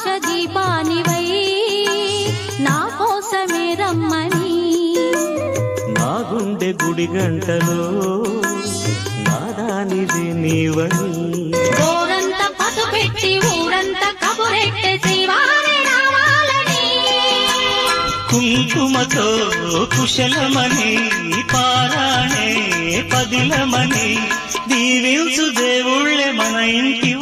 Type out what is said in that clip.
ఆకాశ దీపానివై నా కోసమే రమ్మని నా గుండె గుడి గంటలో నాదానిది నీవని ఊరంతా పసు పెట్టి ఊరంతా కబురెట్టే శ్రీవారి రావాలని కుంకుమతో కుశలమని పారాణే పదిలమని దీవించు దేవుళ్ళే మన ఇంటి